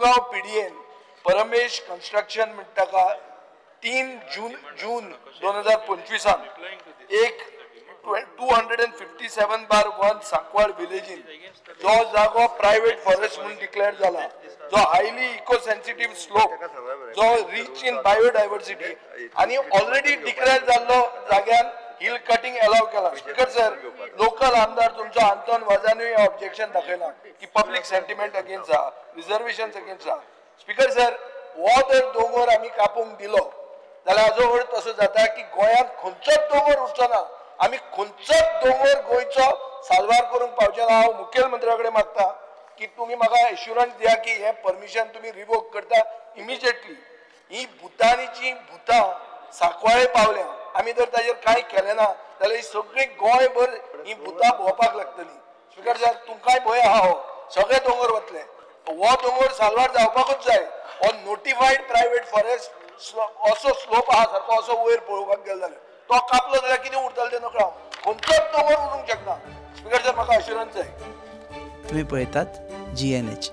Mugaon PDN परमेश construction म्हणटा का 3 जून 2025 एक 257/1 सांकवाळ विलेजीन जो जागो प्रायव्हेट फॉरेस्ट म्हणून डिक्लेअर झाला, जो हायली इको सेन्सिटिव्ह स्लोप, जो रिच इन बायोडायव्हर्सिटी आणि ऑलरेडी डिक्लेअर जाल्लो जाग्यान हिल कटिंग अलाव केला. स्पीकर सर, लोकल आमदार तुमचो आंतोन वाजानूय ऑब्जेक्शन दाखयला की पब्लिक सेंटिमेंट अगेन्स्ट आहा, रिझर्वेशन अगेन्स्ट आहा. स्पीकर सर, हो जर दोंगर आमी कापूंक दिलो जाल्यार हाजो अर्थ असो जाता की गोंयांत खंयचोच दोंगर उरचो ना. आमी खंयचोच दोंगर गोंयचो साल्वार करूंक पावचे ना. हांव मुखेलमंत्र्या कडेन मागता की तुमी म्हाका एश्युरन्स दिया की हे परमिशन तुमी रिवोक करता इमिजिएटली. ही भुतानीची भुतां सांकवाळे पावल्या. आमी जर ताजेर कांय केलें ना जाल्यार ही सगळी गोंयभर ही भुतां भोंवपाक लागतली. स्पीकर सर, तुमकांय भंय आहा, हो सगळे दोंगर वतले. हो दोंगर साल्वार जावपाकूच जाय. हो नोटिफाईड प्रायव्हेट फॉरेस्ट असो स्लोप आहा सारको असो वयर पळोवपाक गेलो जाल्यार तो कापलो जाल्यार कितें उरतलें तें नकळो. खंयचोच दोंगर उरूंक शकना. स्पीकर सर, म्हाका एश्युरन्स जाय. तुम्ही पळयतात GNH.